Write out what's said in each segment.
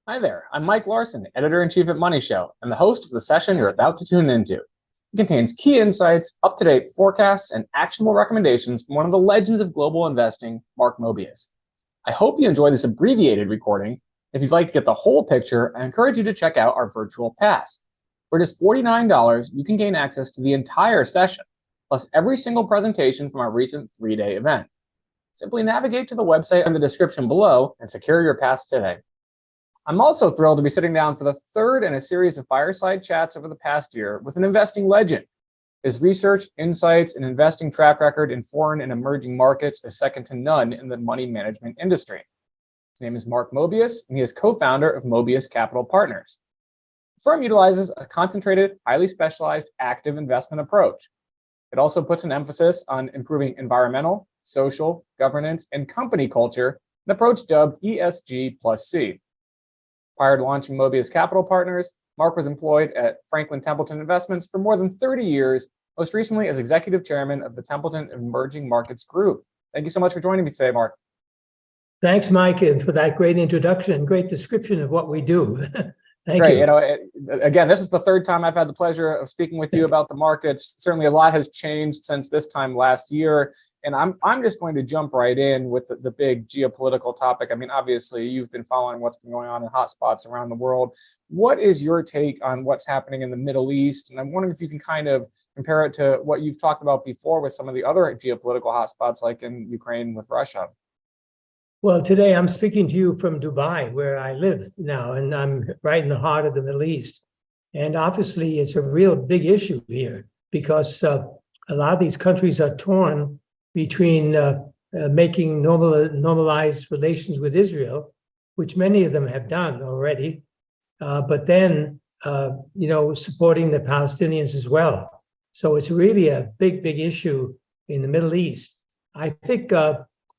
Hi there, I'm Mike Larson, editor-in-chief at MoneyShow, and the host of the session you're about to tune into. It contains key insights, up-to-date forecasts, and actionable recommendations from one of the legends of global investing, Mark Mobius. I hope you enjoy this abbreviated recording. If you'd like to get the whole picture, I encourage you to check out our virtual pass. For just $49, you can gain access to the entire session, plus every single presentation from our recent 3-day event. Simply navigate to the website in the description below and secure your pass today. I'm also thrilled to be sitting down for the third in a series of fireside chats over the past year with an investing legend. His research, insights, and investing track record in foreign and emerging markets is second to none in the money management industry. His name is Mark Mobius, and he is co-founder of Mobius Capital Partners. The firm utilizes a concentrated, highly specialized, active investment approach. It also puts an emphasis on improving environmental, social, governance, and company culture, an approach dubbed ESG+C. Prior to launching Mobius Capital Partners, Mark was employed at Franklin Templeton Investments for more than 30 years, most recently as executive chairman of the Templeton Emerging Markets Group. Thank you so much for joining me today, Mark. Thanks, Mike, and for that great introduction, great description of what we do. Thank Great. you. Again, this is the third time I've had the pleasure of speaking with you about the markets. Certainly a lot has changed since this time last year. And I'm just going to jump right in with the big geopolitical topic. I mean, obviously, you've been following what's been going on in hotspots around the world. What is your take on what's happening in the Middle East? And I'm wondering if you can kind of compare it to what you've talked about before with some of the other geopolitical hotspots, like in Ukraine with Russia. Well, today I'm speaking to you from Dubai, where I live now, and I'm right in the heart of the Middle East. And obviously, it's a real big issue here because a lot of these countries are torn between making normalized relations with Israel, which many of them have done already, but then supporting the Palestinians as well. So it's really a big, big issue in the Middle East. I think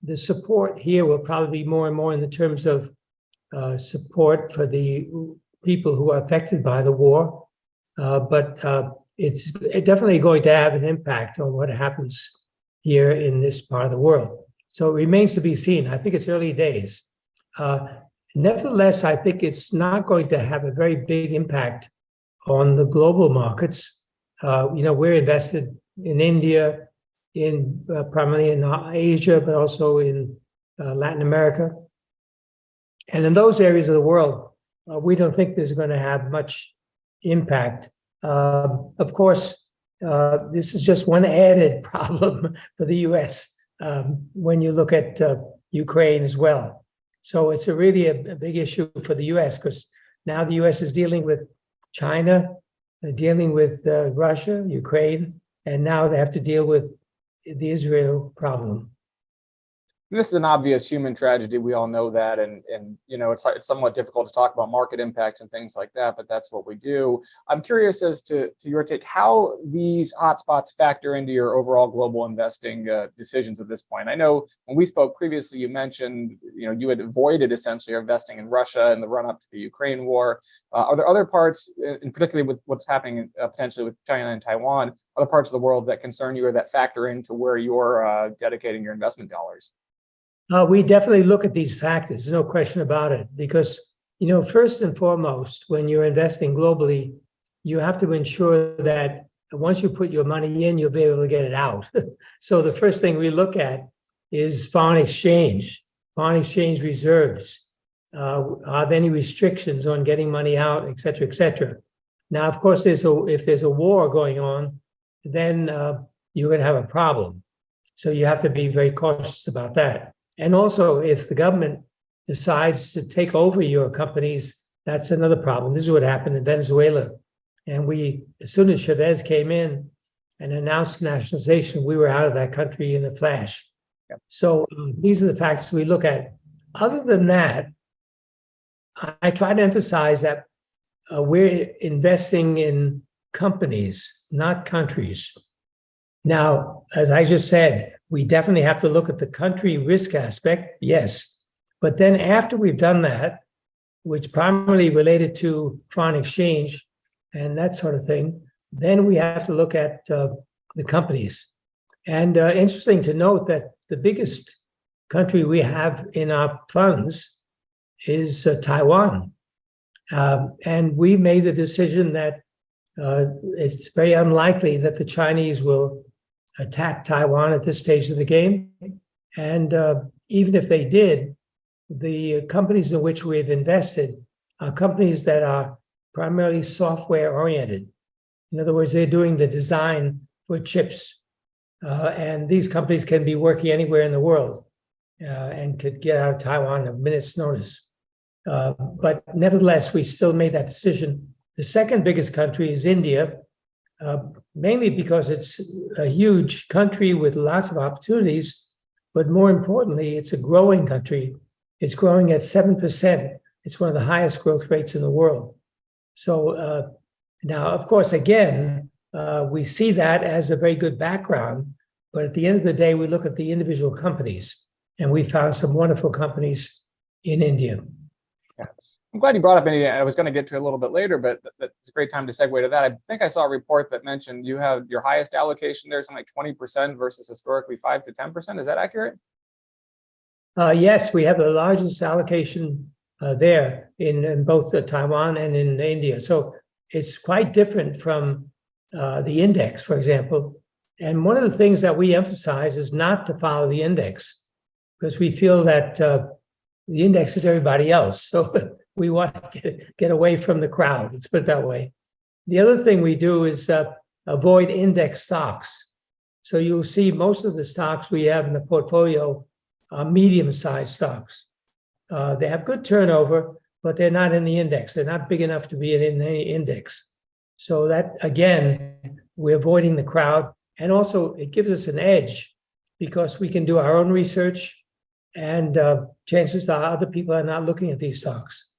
the support here will probably be more and more in the terms of support for the people who are affected by the war, but it's definitely going to have an impact on what happens here in this part of the world. So it remains to be seen. I think it's early days. Nevertheless, I think it's not going to have a very big impact on the global markets. We're invested in India, primarily in Asia, but also in Latin America. And in those areas of the world, we don't think this is going to have much impact. Of course, this is just one added problem for the U.S. When you look at Ukraine as well. So it's really a big issue for the U.S. because now the U.S. is dealing with China, dealing with Russia, Ukraine, and now they have to deal with the Israel problem. This is an obvious human tragedy. We all know that. And it's somewhat difficult to talk about market impacts and things like that, but that's what we do. I'm curious as to your take, how these hotspots factor into your overall global investing decisions at this point. I know when we spoke previously, you mentioned, you had avoided essentially investing in Russia in the run up to the Ukraine war. Are there other parts, and particularly with what's happening potentially with China and Taiwan, other parts of the world that concern you or that factor into where you're dedicating your investment dollars? We definitely look at these factors, no question about it, because, first and foremost, when you're investing globally, you have to ensure that once you put your money in, you'll be able to get it out. So the first thing we look at is foreign exchange reserves. Are there any restrictions on getting money out, et cetera, et cetera? Now, of course, if there's a war going on, then you're going to have a problem. So you have to be very cautious about that. And also, if the government decides to take over your companies, that's another problem. This is what happened in Venezuela. And as soon as Chavez came in and announced nationalization, we were out of that country in a flash. Yep. So these are the facts we look at. Other than that, I try to emphasize that we're investing in companies, not countries. Now, as I just said, we definitely have to look at the country risk aspect, yes. But then after we've done that, which primarily related to foreign exchange and that sort of thing, then we have to look at the companies. And interesting to note that the biggest country we have in our funds is Taiwan. And we made the decision that it's very unlikely that the Chinese will attack Taiwan at this stage of the game. And even if they did, the companies in which we've invested are companies that are primarily software oriented. In other words, they're doing the design for chips. And these companies can be working anywhere in the world and could get out of Taiwan in a minute's notice. But nevertheless, we still made that decision. The second biggest country is India, mainly because it's a huge country with lots of opportunities, but more importantly, it's a growing country. It's growing at 7%. It's one of the highest growth rates in the world. So now, of course, again, we see that as a very good background, but at the end of the day, we look at the individual companies, and we found some wonderful companies in India. I'm glad you brought up India. I was going to get to it a little bit later, but that's a great time to segue to that. I think I saw a report that mentioned you have your highest allocation there, something like 20% versus historically 5 to 10%. Is that accurate? Yes, we have the largest allocation there in both Taiwan and in India. So it's quite different from the index, for example. And one of the things that we emphasize is not to follow the index, because we feel that the index is everybody else. So we want to get away from the crowd. Let's put it that way. The other thing we do is avoid index stocks. So you'll see most of the stocks we have in the portfolio are medium-sized stocks. They have good turnover, but they're not in the index. They're not big enough to be in any index. So that, again, we're avoiding the crowd. And also, it gives us an edge because we can do our own research, and chances are other people are not looking at these stocks.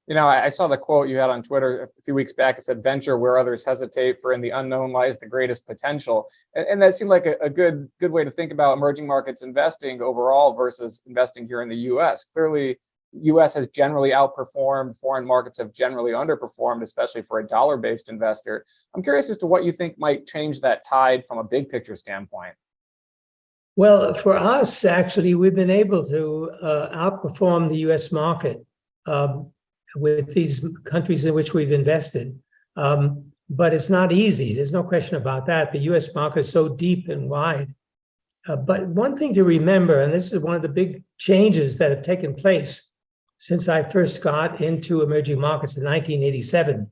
You know, I saw the quote you had on Twitter a few weeks back. It said, "Venture where others hesitate, for in the unknown lies the greatest potential." And that seemed like a good way to think about emerging markets investing overall versus investing here in the U.S. Clearly, U.S. has generally outperformed. Foreign markets have generally underperformed, especially for a dollar-based investor. I'm curious as to what you think might change that tide from a big picture standpoint. Well, for us, actually, we've been able to outperform the U.S. market with these countries in which we've invested. But it's not easy. There's no question about that. The U.S. market is so deep and wide. But one thing to remember, and this is one of the big changes that have taken place since I first got into emerging markets in 1987,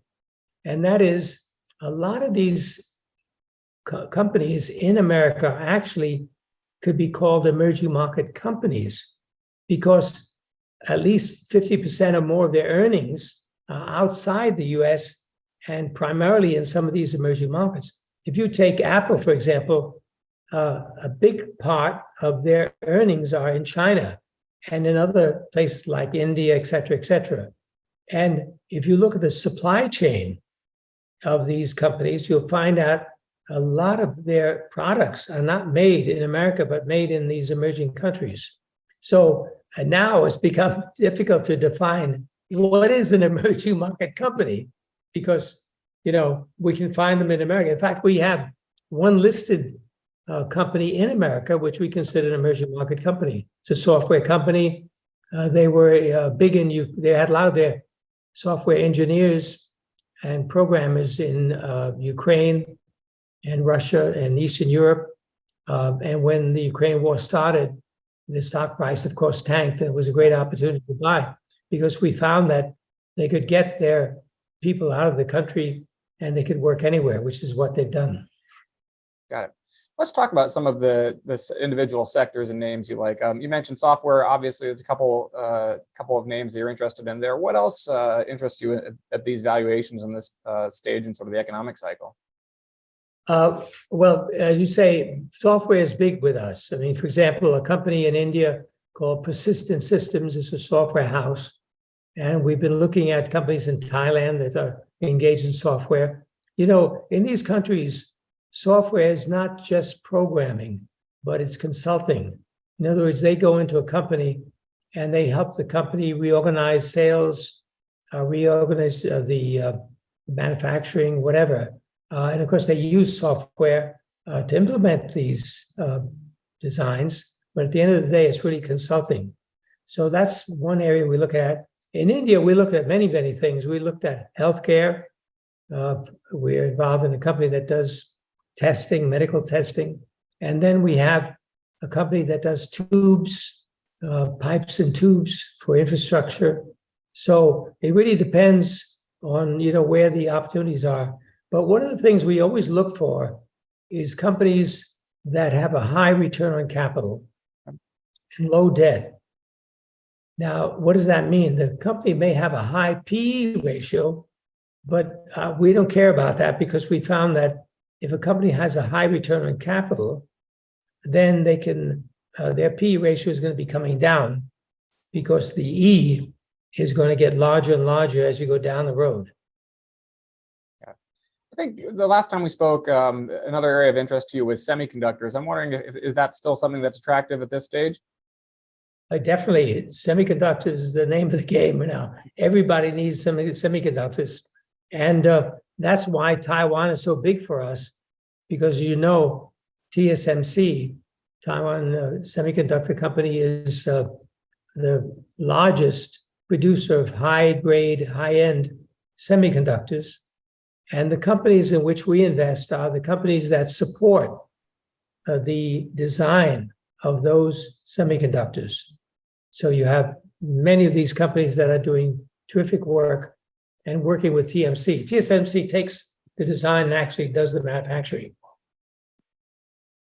and that is a lot of these companies in America actually could be called emerging market companies, because at least 50% or more of their earnings are outside the US and primarily in some of these emerging markets. If you take Apple, for example, a big part of their earnings are in China and in other places like India, et cetera, et cetera. And if you look at the supply chain of these companies, you'll find out a lot of their products are not made in America, but made in these emerging countries. So now it's become difficult to define what is an emerging market company, because, you know, we can find them in America. In fact, we have one listed company in America, which we consider an emerging market company. It's a software company. They were big in, they had a lot of their software engineers and programmers in Ukraine and Russia and Eastern Europe. And when the Ukraine war started, the stock price, of course, tanked, and it was a great opportunity to buy, because we found that they could get their people out of the country and they could work anywhere, which is what they've done. Got it. Let's talk about some of the individual sectors and names you like. You mentioned software. Obviously, there's a couple of names that you're interested in there. What else interests you at these valuations in this stage in sort of the economic cycle? Well, as you say, software is big with us. I mean, for example, a company in India called Persistent Systems is a software house. And we've been looking at companies in Thailand that are engaged in software. You know, in these countries, software is not just programming, but it's consulting. In other words, they go into a company and they help the company reorganize sales, reorganize the manufacturing, whatever. And of course, they use software to implement these designs. But at the end of the day, it's really consulting. So that's one area we look at. In India, we looked at many, many things. We looked at healthcare. We're involved in a company that does testing, medical testing. And then we have a company that does tubes, pipes and tubes for infrastructure. So it really depends on, where the opportunities are. But one of the things we always look for is companies that have a high return on capital and low debt. Now, what does that mean? The company may have a high PE ratio, but we don't care about that because we found that if a company has a high return on capital, then they can their PE ratio is going to be coming down because the E is going to get larger and larger as you go down the road. Yeah. I think the last time we spoke, another area of interest to you was semiconductors. I'm wondering if that's still something that's attractive at this stage? Definitely, semiconductors is the name of the game now. Everybody needs semiconductors. And that's why Taiwan is so big for us, because TSMC, Taiwan Semiconductor Company, is the largest producer of high-grade, high-end semiconductors. And the companies in which we invest are the companies that support the design of those semiconductors. So you have many of these companies that are doing terrific work and working with TSMC. TSMC takes the design and actually does the manufacturing.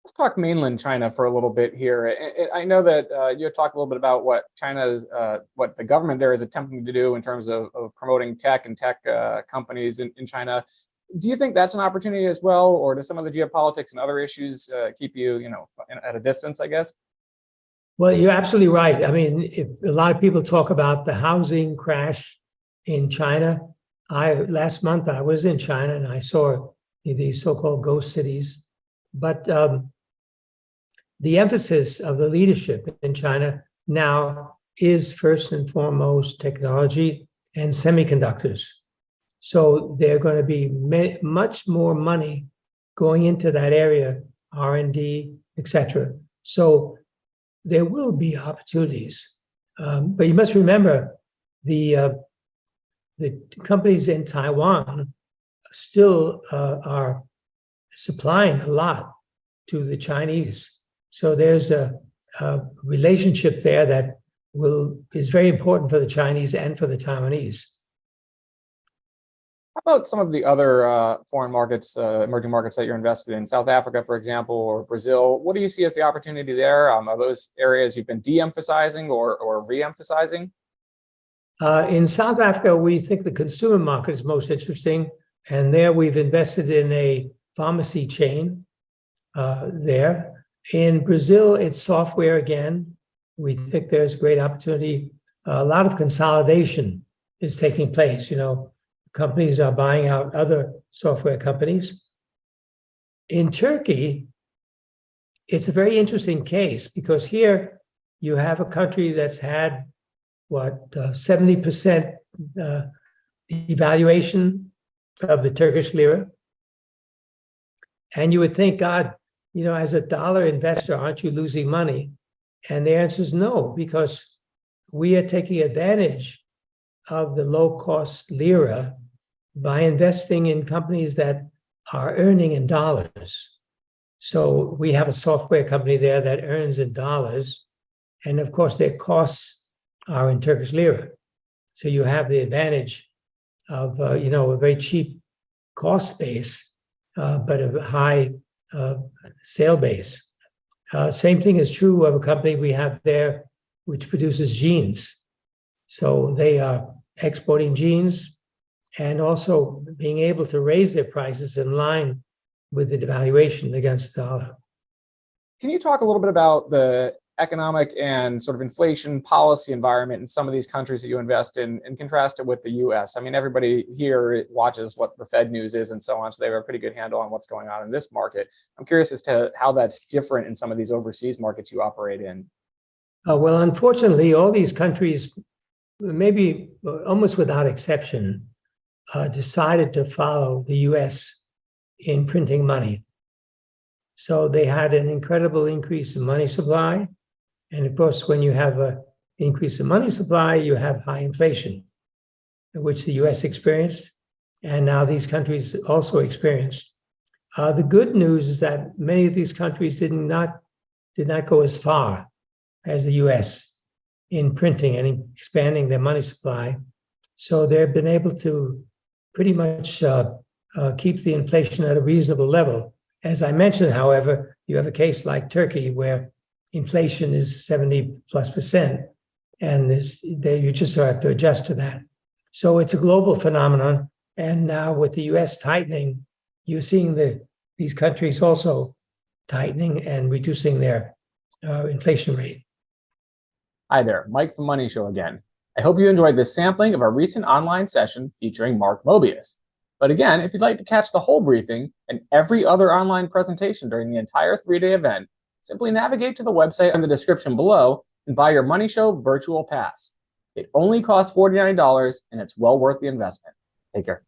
Let's talk mainland China for a little bit here. I know that you talked a little bit about what what the government there is attempting to do in terms of promoting tech and tech companies in China. Do you think that's an opportunity as well, or do some of the geopolitics and other issues keep you, at a distance, I guess? Well, you're absolutely right. I mean, if a lot of people talk about the housing crash in China, last month I was in China and I saw these so-called ghost cities. But the emphasis of the leadership in China now is first and foremost technology and semiconductors. So there are going to be much more money going into that area, R&D, et cetera. So there will be opportunities. But you must remember the companies in Taiwan still are supplying a lot to the Chinese. So there's a relationship there that is very important for the Chinese and for the Taiwanese. How about some of the other foreign markets, emerging markets that you're invested in, South Africa, for example, or Brazil? What do you see as the opportunity there? Are those areas you've been de-emphasizing or re-emphasizing? In South Africa, we think the consumer market is most interesting. And there we've invested in a pharmacy chain there. In Brazil, it's software again. We think there's great opportunity. A lot of consolidation is taking place. Companies are buying out other software companies. In Turkey, it's a very interesting case because here you have a country that's had, 70% devaluation of the Turkish lira. And you would think, God, as a dollar investor, aren't you losing money? And the answer is no, because we are taking advantage of the low-cost lira by investing in companies that are earning in dollars. So we have a software company there that earns in dollars. And of course, their costs are in Turkish lira. So you have the advantage of, a very cheap cost base, but a high sale base. Same thing is true of a company we have there, which produces jeans. So they are exporting jeans and also being able to raise their prices in line with the devaluation against the dollar. Can you talk a little bit about the economic and sort of inflation policy environment in some of these countries that you invest in and contrast it with the US? I mean, everybody here watches what the Fed news is and so on, so they have a pretty good handle on what's going on in this market. I'm curious as to how that's different in some of these overseas markets you operate in. Well, unfortunately, all these countries, maybe almost without exception, decided to follow the US in printing money. So they had an incredible increase in money supply. And of course, when you have a increase in money supply, you have high inflation, which the US experienced, and now these countries also experienced. The good news is that many of these countries did not go as far as the US in printing and expanding their money supply. So they've been able to pretty much keep the inflation at a reasonable level. As I mentioned, however, you have a case like Turkey where inflation is 70+%, and you just have to adjust to that. So it's a global phenomenon. And now with the US tightening, you're seeing these countries also tightening and reducing their inflation rate. Hi there, Mike from MoneyShow again. I hope you enjoyed this sampling of our recent online session featuring Mark Mobius. But again, if you'd like to catch the whole briefing and every other online presentation during the entire 3-day event, simply navigate to the website in the description below and buy your MoneyShow virtual pass. It only costs $49 and it's well worth the investment. Take care.